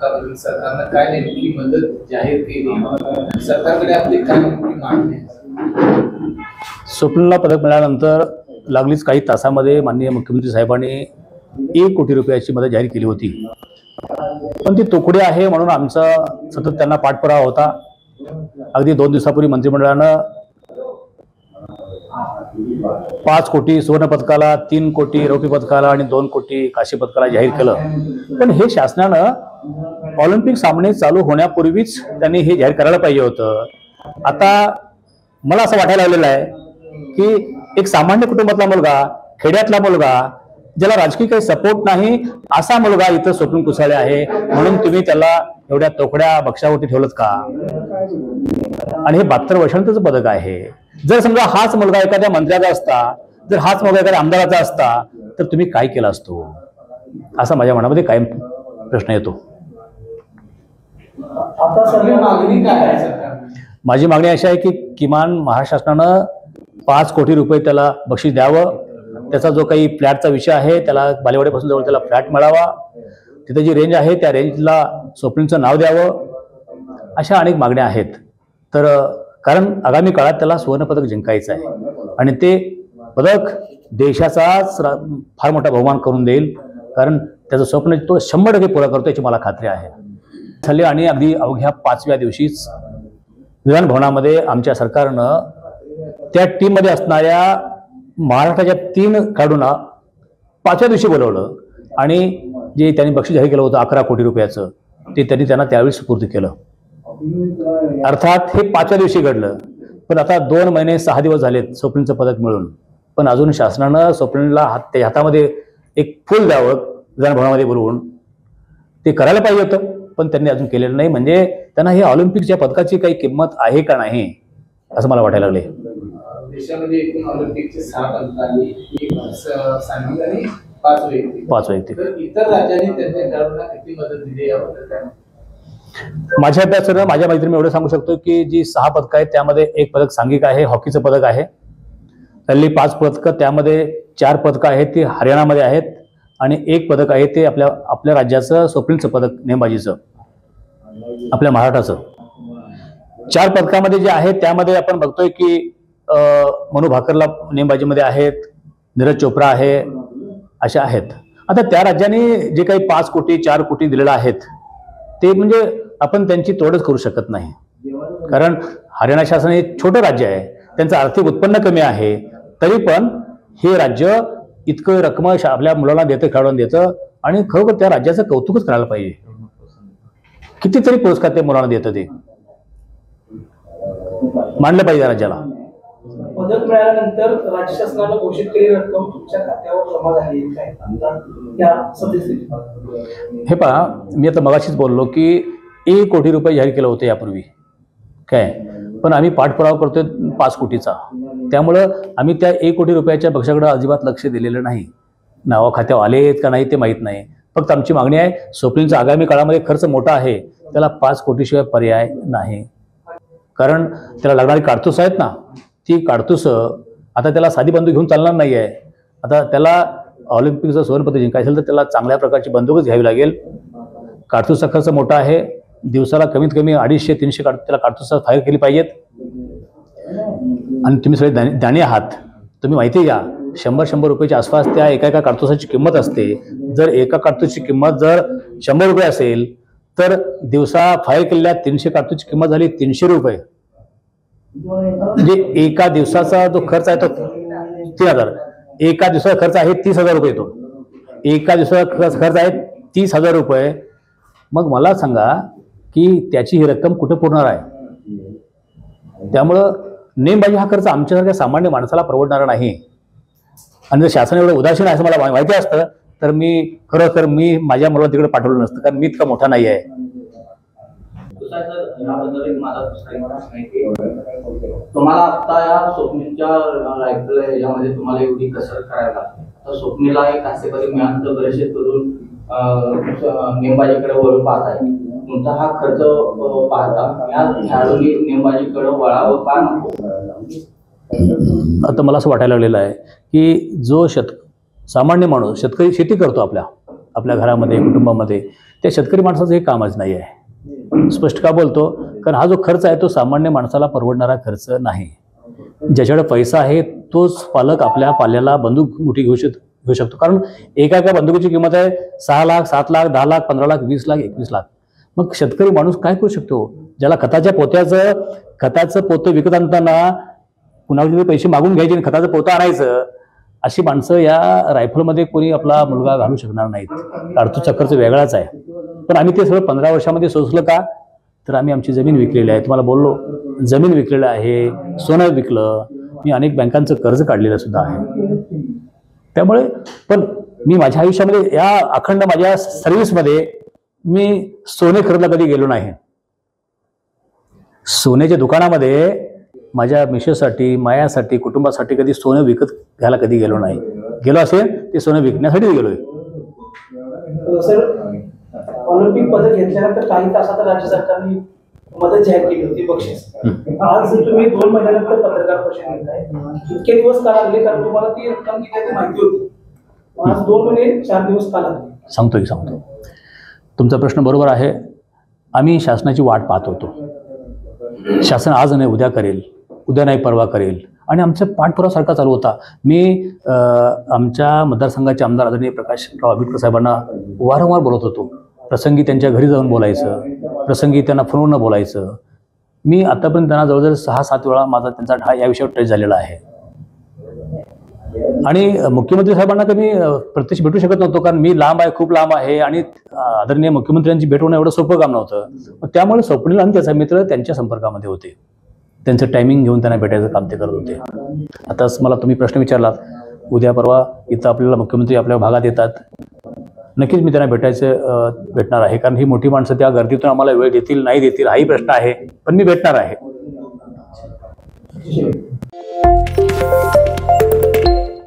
आतापर्यंत सरकारनं काय नेमकी मदत जाहीर केली, सरकारकडे आपली काय नेमकी मागणी आहे? स्वप्नीलला पदक मिळाल्यानंतर लागलीच काही तासामध्ये माननीय मुख्यमंत्री साहेबांनी 1 कोटी रुपयाची मदत जाहीर केली होती. पण ती तोकडी आहे म्हणून आमचा सतत त्यांना पाठपुरावा होता. अगदी 2 दिवसापूर्वी मंत्रिमंडळानं 5 कोटी सुवर्ण पदकाला, 3 कोटी रौप्य पदकाला आणि 2 कोटी कांस्य पदकाला जाहीर केलं. पण हे शासनानं ऑलिम्पिक सामने चालू होण्यापूर्वीच त्यांनी हे जाहीर करायला पाहिजे होतं. आता मला असं वाटायला लागलेलं आहे की एक सामान्य कुटुंबातला मुलगा, खेड्यातला मुलगा, ज्याला राजकीय काही सपोर्ट नाही असा मुलगा इथं स्वप्नील कुसाळे आहे म्हणून तुम्ही त्याला एवढ्या तोकड्या बक्षावरती ठेवलत का? आणि हे 72 वर्षांचं पदक आहे. जर समजा हाच मुलगा एखाद्या मंत्र्याचा असता, जर हाच मुलगा एखाद्या आमदाराचा असता तर तुम्ही काय केलं असतो, असा माझ्या मनामध्ये कायम प्रश्न येतो. आता सगळी मागणी काय आहे सरकार? माझी मागणी अशी आहे की किमान महाराष्ट्र शासनानं 5 कोटी रुपये त्याला बक्षीस द्यावं. त्याचा जो काही फ्लॅटचा विषय आहे त्याला बालेवाडीपासून जवळ त्याला फ्लॅट मिळावा. तिथे जी रेंज आहे त्या रेंजला स्वप्नीलचं नाव द्यावं. अशा अनेक मागण्या आहेत. तर कारण आगामी काळात त्याला सुवर्णपदक जिंकायचं आहे आणि ते पदक देशाचाच फार मोठा बहुमान करून देईल. कारण त्याचं स्वप्न तो 100% पुरा करतो याची मला खात्री आहे. झाले आणि अगदी अवघ्या 5व्या दिवशीच विधान भवनामध्ये आमच्या सरकारनं त्या टीममध्ये असणाऱ्या महाराष्ट्राच्या 3 खेळाडूंना 5व्या दिवशी बोलवलं आणि जे त्यांनी बक्षीस जाहीर केलं होतं 11 कोटी रुपयाचं ते त्यांनी त्यांना त्यावेळी सुपूर्द केलं. अर्थात हे 5व्या दिवशी घडलं. पण आता 2 महिने 6 दिवस झालेत स्वप्नीलचं पदक मिळून, पण अजून शासनानं स्वप्नीलला हातामध्ये एक फूल द्यावं विधान भवनामध्ये बोलवून. ते करायला पाहिजे होतं पण त्यांनी अजून केलेलं नाही. म्हणजे त्यांना हे ऑलिम्पिकच्या पदकाची काही किंमत आहे का नाही असं मला वाटायला लागले. देशामध्ये एकूण ऑलिम्पिकचे 6 पदक आली, 1 सांघिक आणि 5 वैयक्तिक. इतर राज्यांनी त्यांच्या खेळाडूंना किती मदत दिली याबद्दल काय? माझ्या अभ्यासानं माझ्या मैत्रिणी एवढं सांगू शकतो की जी 6 पदकं आहेत त्यामध्ये 1 पदक सांघिक आहे, हॉकीचं पदक आहे. त्यातली 5 पदकं त्यामध्ये 4 पदकं आहेत ती हरियाणामध्ये आहेत आणि 1 पदक आहे ते आपल्या राज्याचं स्वप्नीलचं पदक नेमबाजीचं आपल्या महाराष्ट्राचं. 4 पदकामध्ये जे आहे त्यामध्ये आपण बघतोय की मनू भाकरला नेमबाजीमध्ये आहेत, नीरज चोप्रा आहे, अशा आहेत. आता त्या राज्यांनी जे काही 5 कोटी 4 कोटी दिलेलं आहेत ते म्हणजे आपण त्यांची तोडच करू शकत नाही. कारण हरियाणा शासन हे छोटं राज्य आहे, त्यांचं आर्थिक उत्पन्न कमी आहे, तरी पण हे राज्य इतकं रक्कम आपल्या मुलांना देतं, खेळाडूंना देतं आणि खरोखर त्या राज्याचं कौतुकच करायला पाहिजे. कितीतरी पुरस्कार ते मुलांना देतं, ते मानलं पाहिजे राज्याला. पदक मिळाल्यानंतर राज्य शासनानं घोषित केलेली रक्कम तुमच्या खात्यावर जमा झाली काय या सद्यस्थितीत? हे पहा, मी आता मगाशीच बोललो की 1 कोटी रुपये जाहीर केलं होतं यापूर्वी काय, पण आम्ही पाठपुरावा करतोय 5 कोटीचा. त्यामुळं आम्ही त्या 1 कोटी रुपयाच्या बक्षाकडे अजिबात लक्ष दिलेलं नाही. नावं खात्यावर आलेत का नाही ते माहीत नाही. फक्त आमची मागणी आहे स्वप्नीलचा आगामी काळामध्ये खर्च मोठा आहे, त्याला 5 कोटीशिवाय पर्याय नाही. कारण त्याला लागणारी काडतूस आहेत ना, ती काडतूस आता त्याला साधी बंदूक घेऊन चालणार नाही आहे. आता त्याला ऑलिम्पिकचं सुवर्णपदक जिंकायचं असेल तर त्याला चांगल्या प्रकारची बंदूकच घ्यावी लागेल. काडतूसचा खर्च मोठा आहे. दिवसाला कमीत कमी 250-300 त्याला काडतूस फायर केली पाहिजेत. आणि तुम्ही सगळे दाणे आहात, तुम्ही माहिती घ्या 100-100 रुपयाच्या आसपास त्या एका काडतुसाची किंमत असते. जर एका काडतूसची किंमत जर 100 रुपये असेल तर दिवसा फायर केलेल्या 300 काडतूसची किंमत झाली 300 रुपये. म्हणजे एका दिवसाचा जो खर्च आहे तो 3000. एका दिवसाचा खर्च आहे 30,000 रुपये. तो एका दिवसाचा खर्च आहे 30,000 रुपये. मग मला सांगा की त्याची ही रक्कम कुठे पुरणार आहे? त्यामुळं नेमबाजी हा खर्च आमच्यासारख्या सामान्य माणसाला परवडणारा नाही. आणि जर शासन एवढं उदासीन आहे असं मला माहिती असतं तर खरोखर मी माझ्या मुलाला तिकडे पाठवलं नसतं, कारण मी इतका मोठा नाही आहे. तुम्हाला आता या स्वप्नीलच्या यामध्ये तुम्हाला एवढी कसरत करायला लागते. तर स्वप्नीला एक कांस्य पदक मिळालं तर बरेचसे तरुण नेमबाजीकडे वळून पाहत आहे. तुमचा हा खर्च पाहता या खेळाडूंनी नेमबाजीकडे वळावं का नको? आता मला असं वाटायला लागलेलं आहे की जो सामान्य माणूस शेतकरी शेती करतो आपल्या, आपल्या घरामध्ये कुटुंबामध्ये, त्या शेतकरी माणसाचं हे कामच नाही आहे. स्पष्ट का बोलतो? कारण हा जो खर्च आहे तो सामान्य माणसाला परवडणारा खर्च नाही. ज्याच्याकडे पैसा आहे तोच पालक आपल्या पाल्याला बंदूक मुठी घेऊ शकतो. कारण एका बंदुकीची किंमत आहे 6 लाख, 7 लाख, 10 लाख, 15 लाख, 20 लाख, 21 लाख. मग शेतकरी माणूस काय करू शकतो? ज्याला खताचं पोतं विकत आणताना कुणाकडे पैसे मागून घ्यायचे आणि खताचं पोतं आणायचं, अशी माणसं या रायफलमध्ये कोणी आपला मुलगा घालू शकणार नाहीत. अर्थाचा खर्च वेगळाच आहे. पण आम्ही ते सगळं 15 वर्षामध्ये सोसलं का? तर आम्ही आमची जमीन विकलेली आहे. तुम्हाला बोललो, जमीन विकलेलं आहे, सोनं विकलं, मी अनेक बँकांचं कर्ज काढलेलं सुद्धा आहे. त्यामुळे पण मी माझ्या आयुष्यामध्ये या अखंड माझ्या सर्व्हिसमध्ये मी सोने खरेदीला कधी गेलो नाही. सोन्याच्या दुकानामध्ये माझ्या मिसेससाठी, मायासाठी, कुटुंबासाठी कधी सोनं विकत घ्यायला कधी गेलो नाही. गेलो असेल ते सोनं विकण्यासाठी गेलोय. सर, ऑलिम्पिक पदक घेतल्यानंतर काही तासात राज्य सरकारने मदत जाहीर केली होती, बक्षीस. आज तुम्ही 2 महिन्यानंतर पत्रकार परिषद घेताय. इतके दिवस का लागले? कारण तुम्हाला ती रक्कम किती माहिती होती. आज 2 महिने 4 दिवस का लागले? सांगतो. तुमचा प्रश्न बरोबर आहे. आम्ही शासनाची वाट पाहत होतो. शासन आज नाही उद्या करेल, उद्या नाही परवा करेल, आणि आमचा पाठपुरावा सारखा चालू होता. मी आमच्या मतदारसंघाचे आमदार आदरणीय प्रकाशराव आंबेडकर साहेबांना वारंवार बोलत होतो. प्रसंगी त्यांच्या घरी जाऊन बोलायचं, प्रसंगी त्यांना फोनवरून बोलायचं. मी आतापर्यंत त्यांना जवळजवळ 6-7 वेळा माझा त्यांचा या विषयावर टच झालेला आहे. आणि मुख्यमंत्री साहेबांना कधी प्रत्यक्ष भेटू शकत नव्हतो, कारण मी लांब आहे, खूप लांब आहे, आणि आदरणीय मुख्यमंत्र्यांची भेट होणं एवढं सोपं काम नव्हतं. त्यामुळे स्वप्नील आणि त्याचा मित्र त्यांच्या संपर्कामध्ये होते. त्यांचं टायमिंग घेऊन त्यांना भेटायचं काम ते करत होते. आता मला तुम्ही प्रश्न विचारलात, उद्या परवा इथं आपल्याला मुख्यमंत्री आपल्या भागात येतात. नक्कीच मी त्यांना भेटणार आहे, कारण ही मोठी माणसं त्या गर्दीतून आम्हाला वेळ देतील नाही देतील हाही प्रश्न आहे, पण मी भेटणार आहे.